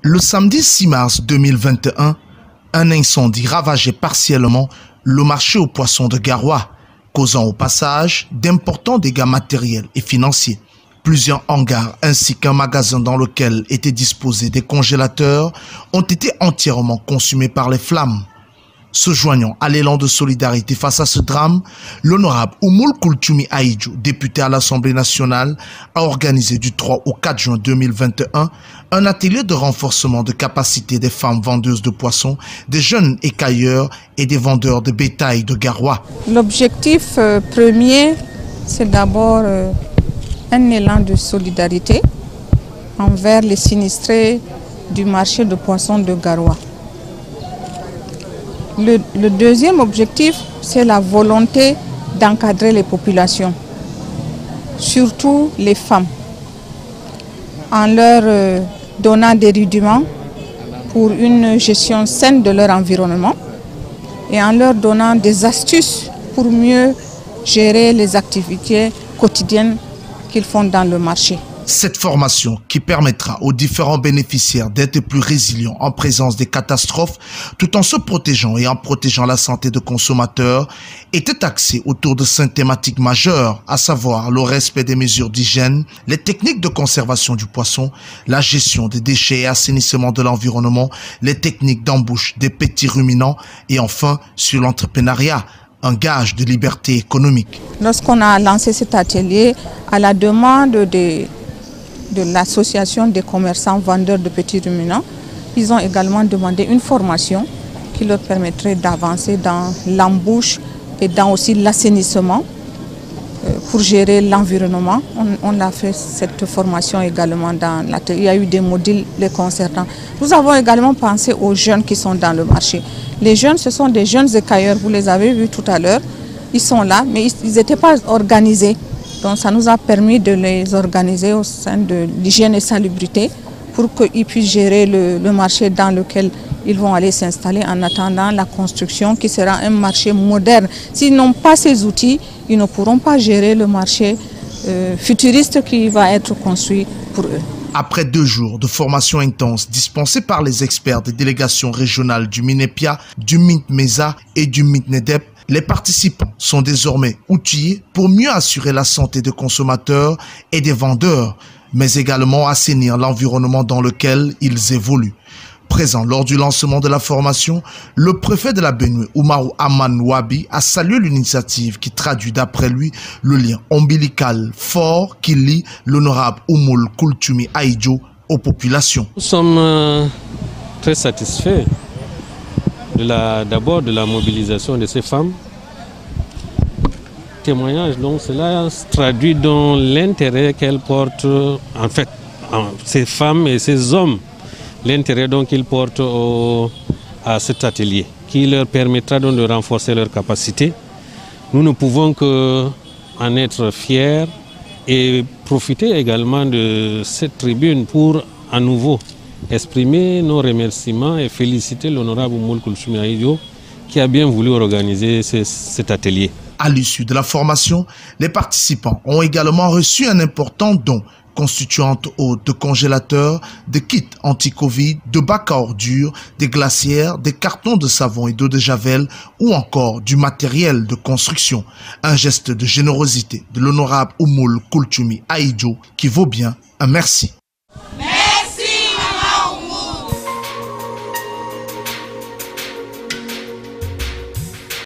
Le samedi 6 mars 2021, un incendie ravageait partiellement le marché aux poissons de Garoua, causant au passage d'importants dégâts matériels et financiers. Plusieurs hangars ainsi qu'un magasin dans lequel étaient disposés des congélateurs ont été entièrement consumés par les flammes. Se joignant à l'élan de solidarité face à ce drame, l'honorable Oumoul Koultchoumi Ahidjo, député à l'Assemblée nationale, a organisé du 3 au 4 juin 2021 un atelier de renforcement de capacité des femmes vendeuses de poissons, des jeunes écailleurs et des vendeurs de bétail de Garoua. L'objectif premier, c'est d'abord un élan de solidarité envers les sinistrés du marché de poissons de Garoua. Le deuxième objectif, c'est la volonté d'encadrer les populations, surtout les femmes, en leur donnant des rudiments pour une gestion saine de leur environnement et en leur donnant des astuces pour mieux gérer les activités quotidiennes qu'ils font dans le marché. Cette formation, qui permettra aux différents bénéficiaires d'être plus résilients en présence des catastrophes, tout en se protégeant et en protégeant la santé des consommateurs, était axée autour de 5 thématiques majeures, à savoir le respect des mesures d'hygiène, les techniques de conservation du poisson, la gestion des déchets et assainissement de l'environnement, les techniques d'embauche des petits ruminants et enfin sur l'entrepreneuriat, un gage de liberté économique. Lorsqu'on a lancé cet atelier, à la demande de l'association des commerçants vendeurs de petits ruminants, ils ont également demandé une formation qui leur permettrait d'avancer dans l'embauche et dans aussi l'assainissement pour gérer l'environnement. On a fait cette formation également dans l'atelier. Il y a eu des modules les concernant. Nous avons également pensé aux jeunes qui sont dans le marché. Les jeunes, ce sont des jeunes écailleurs, vous les avez vus tout à l'heure. Ils sont là, mais ils n'étaient pas organisés. Donc ça nous a permis de les organiser au sein de l'hygiène et salubrité pour qu'ils puissent gérer le marché dans lequel ils vont aller s'installer en attendant la construction qui sera un marché moderne. S'ils n'ont pas ces outils, ils ne pourront pas gérer le marché futuriste qui va être construit pour eux. Après 2 jours de formation intense dispensée par les experts des délégations régionales du MINEPIA, du MINT-MESA et du MINT-NEDEP, les participants sont désormais outillés pour mieux assurer la santé des consommateurs et des vendeurs, mais également assainir l'environnement dans lequel ils évoluent. Présent lors du lancement de la formation, le préfet de la Benue, Oumarou Aman Wabi, a salué l'initiative qui traduit d'après lui le lien ombilical fort qui lie l'honorable Oumoul Koultchoumi Ahidjo aux populations. Nous sommes très satisfaits d'abord de la mobilisation de ces femmes. Témoignage, donc cela se traduit dans l'intérêt qu'elles portent, en fait, ces femmes et ces hommes, l'intérêt donc qu'ils portent à cet atelier, qui leur permettra donc de renforcer leurs capacités. Nous ne pouvons qu'en être fiers et profiter également de cette tribune pour à nouveau exprimer nos remerciements et féliciter l'honorable Oumoul Koultchoumi Ahidjo qui a bien voulu organiser cet atelier. À l'issue de la formation, les participants ont également reçu un important don constituant de congélateurs, de kits anti-Covid, de bacs à ordures, des glacières, des cartons de savon et d'eau de javel ou encore du matériel de construction. Un geste de générosité de l'honorable Oumoul Koultchoumi Ahidjo qui vaut bien un merci.